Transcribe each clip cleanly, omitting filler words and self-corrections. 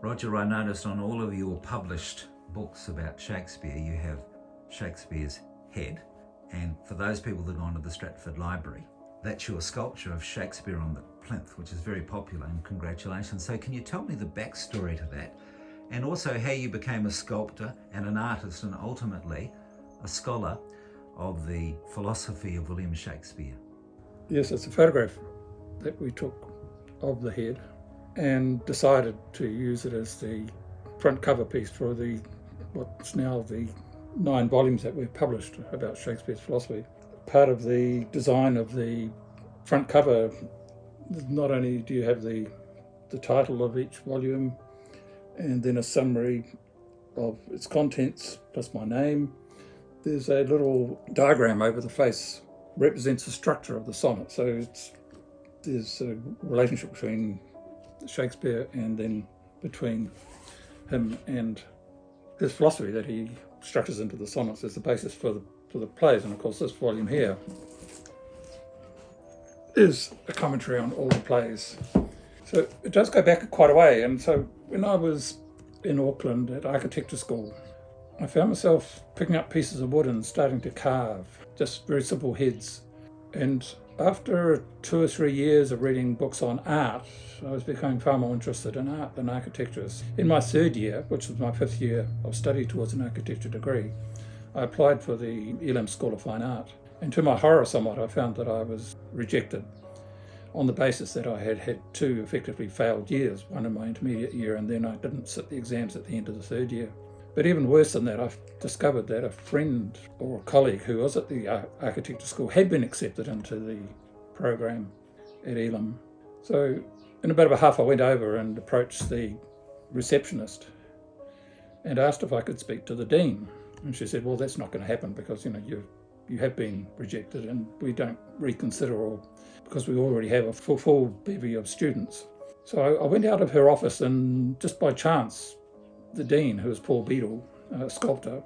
Roger, I noticed on all of your published books about Shakespeare, you have Shakespeare's head. And for those people that have gone to the Stratford Library, that's your sculpture of Shakespeare on the plinth, which is very popular, and congratulations. So can you tell me the backstory to that? And also how you became a sculptor and an artist and ultimately a scholar of the philosophy of William Shakespeare. Yes, it's a photograph that we took of the head and decided to use it as the front cover piece for what's now the 9 volumes that we've published about Shakespeare's philosophy. Part of the design of the front cover, not only do you have the title of each volume and then a summary of its contents plus my name, there's a little diagram over the face represents the structure of the sonnet. So there's a relationship between Shakespeare and then between him and his philosophy that he structures into the sonnets as the basis for the plays. And of course this volume here is a commentary on all the plays. So it does go back quite a way. And so when I was in Auckland at architecture school, I found myself picking up pieces of wood and starting to carve just very simple heads. And after 2 or 3 years of reading books on art, I was becoming far more interested in art than architecture. In my 3rd year, which was my 5th year of study towards an architecture degree, I applied for the Elam School of Fine Art. And to my horror somewhat, I found that I was rejected on the basis that I had had 2 effectively failed years, one in my intermediate year, and then I didn't sit the exams at the end of the 3rd year. But even worse than that, I've discovered that a friend or a colleague who was at the architecture school had been accepted into the program at Elam. So in about a half, I went over and approached the receptionist and asked if I could speak to the dean. And she said, well, that's not going to happen because, you have been rejected and we don't reconsider because we already have a full bevy of students. So I went out of her office and just by chance, the dean, who was Paul Beadle, a sculptor,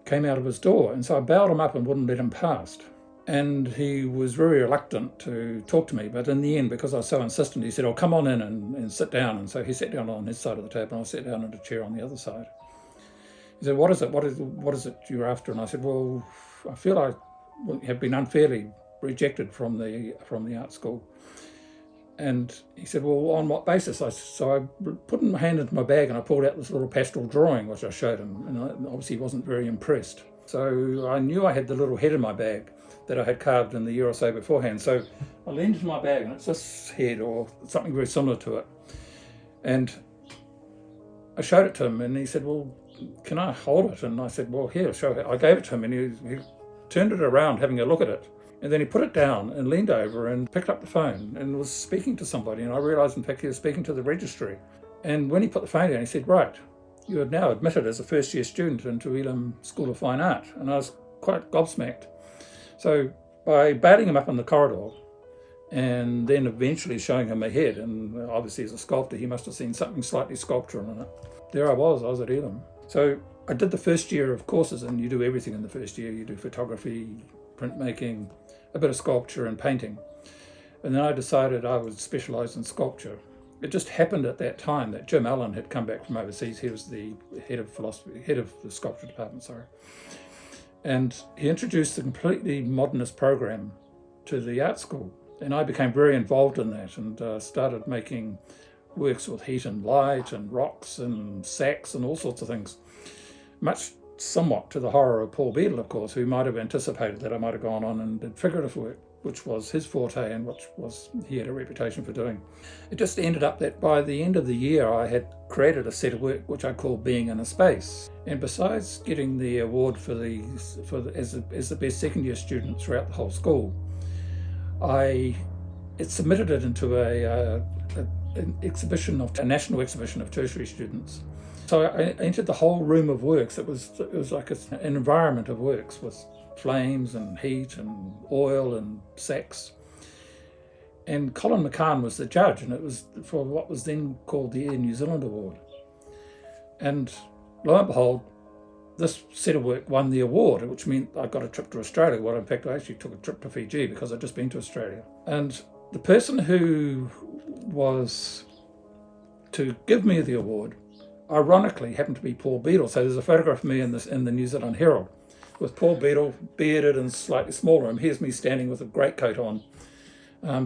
came out of his door. And so I bowed him up and wouldn't let him past. And he was very reluctant to talk to me. But in the end, because I was so insistent, he said, oh, come on in and sit down. And so he sat down on his side of the table and I sat down in a chair on the other side. He said, what is it? What is it you're after? And I said, well, I feel I have been unfairly rejected from the art school. And he said, well, on what basis? So I put my hand into my bag and I pulled out this little pastoral drawing, which I showed him. And obviously he wasn't very impressed. So I knew I had the little head in my bag that I had carved in the year or so beforehand. So I leaned into my bag and it's this head or something very similar to it. And I showed it to him and he said, well, can I hold it? And I said, well, here, show it. I gave it to him and he turned it around having a look at it. And then he put it down and leaned over and picked up the phone and was speaking to somebody. And I realised, in fact, he was speaking to the registry. And when he put the phone down, he said, right, you are now admitted as a first-year student into Elam School of Fine Art. And I was quite gobsmacked. So by bailing him up in the corridor and then eventually showing him a head, and obviously as a sculptor, he must have seen something slightly sculptural in it. There I was at Elam. So I did the first year of courses, and you do everything in the first year. You do photography, printmaking, a bit of sculpture and painting. And then I decided I would specialise in sculpture. It just happened at that time that Jim Allen had come back from overseas. He was the head of the sculpture department, And he introduced a completely modernist program to the art school. And I became very involved in that and started making works with heat and light and rocks and sacks and all sorts of things. Much somewhat to the horror of Paul Beadle, of course, who might have anticipated that I might have gone on and did figurative work, which was his forte and he had a reputation for doing. It just ended up that by the end of the year, I had created a set of work which I call Being in a Space. And besides getting the award as the best second-year student throughout the whole school, I submitted it into a national exhibition of tertiary students. So I entered the whole room of works. It was like an environment of works with flames and heat and oil and sacks. And Colin McCann was the judge, and it was for what was then called the Air New Zealand Award. And lo and behold, this set of work won the award, which meant I got a trip to Australia. Well, in fact, I actually took a trip to Fiji because I'd just been to Australia. And the person who was to give me the award, ironically, happened to be Paul Beadle. So there's a photograph of me in the New Zealand Herald with Paul Beadle, bearded and slightly smaller. And here's me standing with a greatcoat on,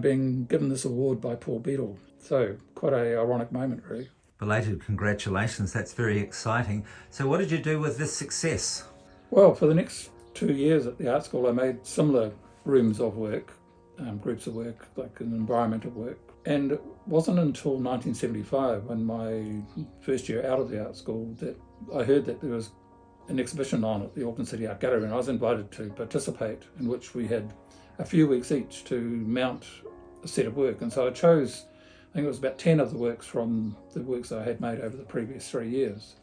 being given this award by Paul Beadle. So quite a ironic moment, really. Belated congratulations, that's very exciting. So what did you do with this success? Well, for the next 2 years at the art school, I made similar rooms of work, groups of work, like an environment of work. And it wasn't until 1975, when my first year out of the art school, that I heard that there was an exhibition on at the Auckland City Art Gallery, and I was invited to participate, in which we had a few weeks each to mount a set of work. And so I chose, I think it was about 10 of the works from the works I had made over the previous 3 years.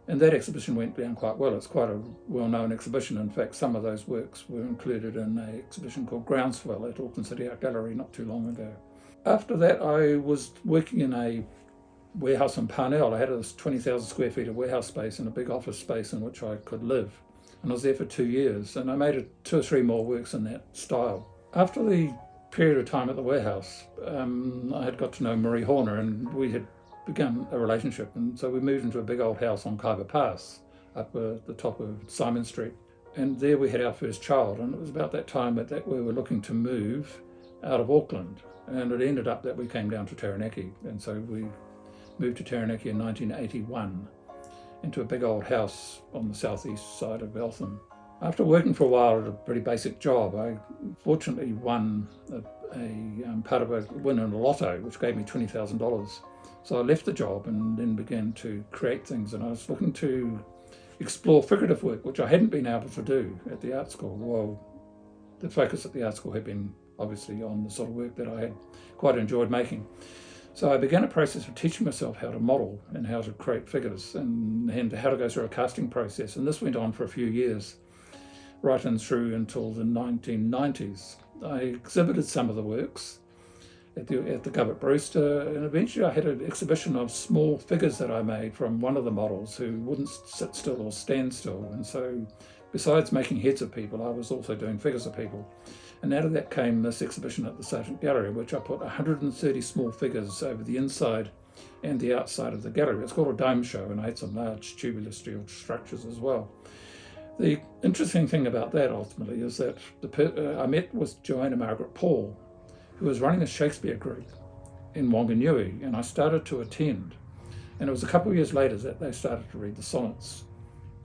And that exhibition went down quite well. It's quite a well-known exhibition. In fact, some of those works were included in an exhibition called Groundswell at Auckland City Art Gallery not too long ago. After that, I was working in a warehouse in Parnell. I had a 20,000 square feet of warehouse space and a big office space in which I could live. And I was there for 2 years, and I made 2 or 3 more works in that style. After the period of time at the warehouse, I had got to know Marie Horner, and we had begun a relationship. And so we moved into a big old house on Kaiba Pass, up at the top of Simon Street. And there we had our first child, and it was about that time that we were looking to move out of Auckland. And it ended up that we came down to Taranaki, and so we moved to Taranaki in 1981 into a big old house on the southeast side of Eltham. After working for a while at a pretty basic job, I fortunately won a part of a win in the lotto, which gave me $20,000. So I left the job and then began to create things, and I was looking to explore figurative work, which I hadn't been able to do at the art school. Well, the focus at the art school had been obviously on the sort of work that I had quite enjoyed making. So I began a process of teaching myself how to model and how to create figures and how to go through a casting process. And this went on for a few years, right in through until the 1990s. I exhibited some of the works at the Gubbett Brewster, and eventually I had an exhibition of small figures that I made from one of the models who wouldn't sit still or stand still. And so besides making heads of people, I was also doing figures of people. And out of that came this exhibition at the Stratford Gallery, which I put 130 small figures over the inside and the outside of the gallery. It's called a dome show, and I had some large tubular steel structures as well. The interesting thing about that ultimately is that I met with Joanna Margaret Paul, who was running a Shakespeare group in Wanganui, and I started to attend. And it was a couple of years later that they started to read the sonnets.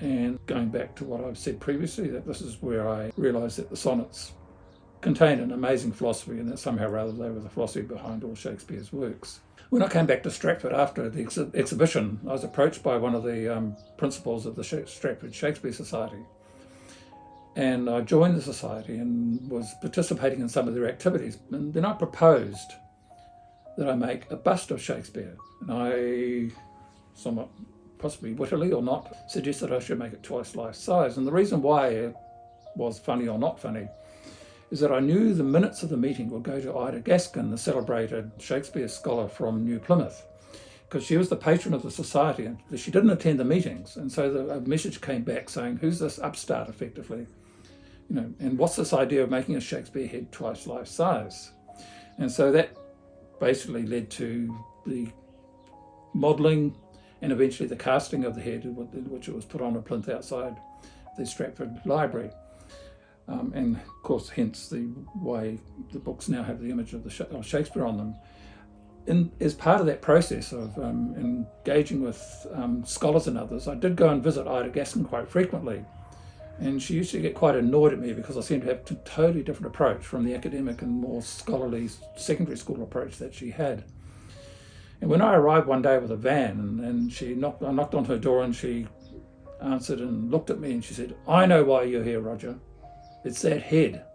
And going back to what I've said previously, that this is where I realised that the sonnets contained an amazing philosophy, and that somehow or other they were the philosophy behind all Shakespeare's works. When I came back to Stratford after the exhibition, I was approached by one of the principals of the Stratford Shakespeare Society. And I joined the society and was participating in some of their activities. And then I proposed that I make a bust of Shakespeare. And I, somewhat possibly wittily or not, suggested I should make it twice life size. And the reason why it was funny or not funny is that I knew the minutes of the meeting would go to Ida Gaskin, the celebrated Shakespeare scholar from New Plymouth, because she was the patron of the society and she didn't attend the meetings. And so a message came back saying, who's this upstart effectively? And what's this idea of making a Shakespeare head twice life size? And so that basically led to the modelling and eventually the casting of the head, which it was put on a plinth outside the Stratford Library. And of course, hence the way the books now have the image of Shakespeare on them. As part of that process of engaging with scholars and others, I did go and visit Ida Gaskin quite frequently. And she used to get quite annoyed at me because I seemed to have a totally different approach from the academic and more scholarly secondary school approach that she had. And when I arrived one day with a van and I knocked on her door and she answered and looked at me and she said, I know why you're here, Roger. It's that head.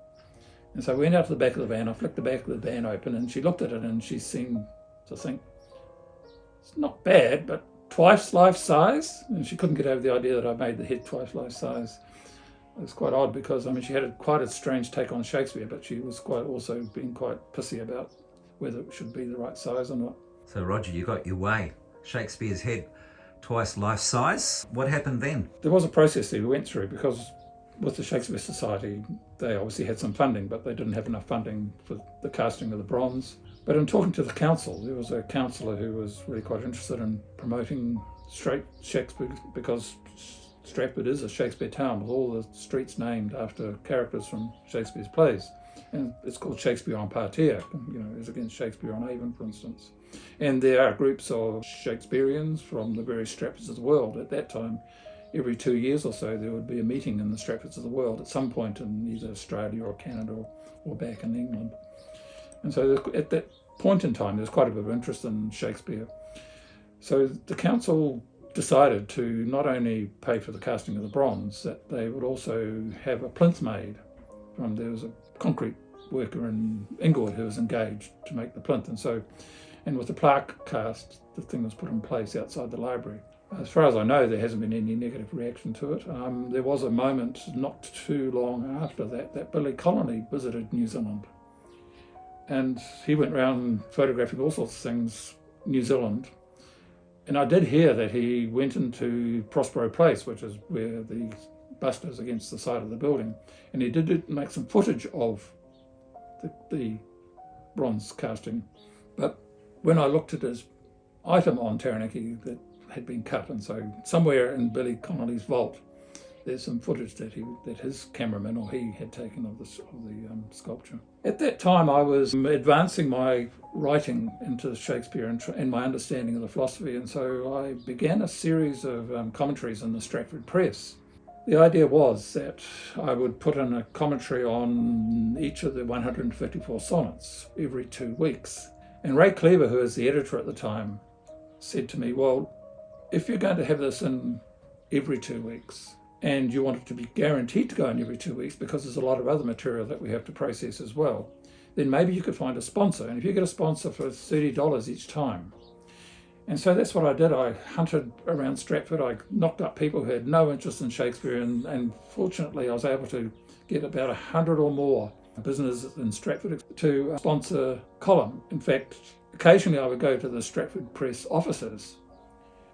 And so I went out to the back of the van, I flicked the back of the van open and she looked at it and she seemed to think, it's not bad, but twice life size? And she couldn't get over the idea that I made the head twice life size. It was quite odd because, she had quite a strange take on Shakespeare, but she was also being quite pissy about whether it should be the right size or not. So Roger, you got your way. Shakespeare's head twice life size. What happened then? There was a process that we went through because with the Shakespeare Society, they obviously had some funding, but they didn't have enough funding for the casting of the bronze. But in talking to the council, there was a councillor who was really quite interested in promoting Shakespeare, because Stratford is a Shakespeare town with all the streets named after characters from Shakespeare's plays. And it's called Shakespeare on Parterre, as against Shakespeare on Avon, for instance. And there are groups of Shakespeareans from the various Stratfords of the world. At that time, every 2 years or so, there would be a meeting in the Stratfords of the world at some point in either Australia or Canada or back in England. And so at that point in time, there's quite a bit of interest in Shakespeare. So the council decided to not only pay for the casting of the bronze, that they would also have a plinth made. There was a concrete worker in Inglewood who was engaged to make the plinth. And with the plaque cast, the thing was put in place outside the library. As far as I know, there hasn't been any negative reaction to it. There was a moment not too long after that Billy Connolly visited New Zealand. And he went around photographing all sorts of things, New Zealand. And I did hear that he went into Prospero Place, which is where the bust is against the side of the building. And he did make some footage of the bronze casting. But when I looked at his item on Taranaki, that had been cut, and so somewhere in Billy Connolly's vault, there's some footage that his cameraman or he had taken of the sculpture. At that time, I was advancing my writing into Shakespeare and my understanding of the philosophy, and so I began a series of commentaries in the Stratford Press. The idea was that I would put in a commentary on each of the 154 sonnets every 2 weeks. And Ray Cleaver, who was the editor at the time, said to me, well, if you're going to have this in every 2 weeks, and you want it to be guaranteed to go in every 2 weeks because there's a lot of other material that we have to process as well, then maybe you could find a sponsor. And if you get a sponsor for $30 each time. And so that's what I did. I hunted around Stratford. I knocked up people who had no interest in Shakespeare, and fortunately I was able to get about 100 or more businesses in Stratford to sponsor a column. In fact, occasionally I would go to the Stratford Press offices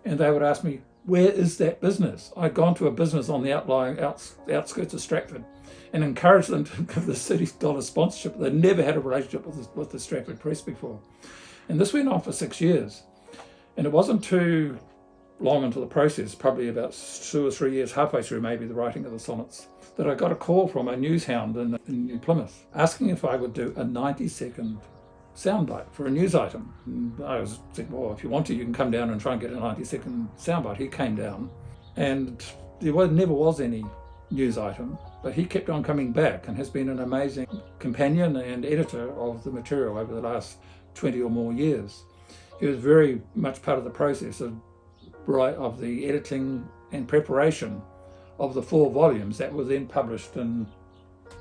and they would ask me, where is that business? I'd gone to a business on the outskirts of Stratford and encouraged them to give the $30 sponsorship. They'd never had a relationship with the Stratford Press before. And this went on for 6 years. And it wasn't too long into the process, probably about 2 or 3 years, halfway through maybe the writing of the sonnets, that I got a call from a news hound in New Plymouth asking if I would do a 90-second soundbite for a news item. And I was thinking, well, if you want to, you can come down and try and get a 90-second soundbite. He came down and there never was any news item, but he kept on coming back and has been an amazing companion and editor of the material over the last 20 or more years. He was very much part of the process of the editing and preparation of the 4 volumes that were then published in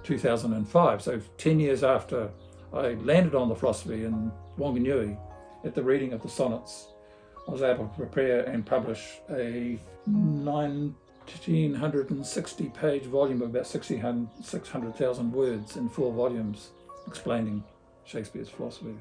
2005. So 10 years after I landed on the philosophy in Wanganui at the reading of the sonnets, I was able to prepare and publish a 1,960-page volume of about 600,000 words in 4 volumes explaining Shakespeare's philosophy.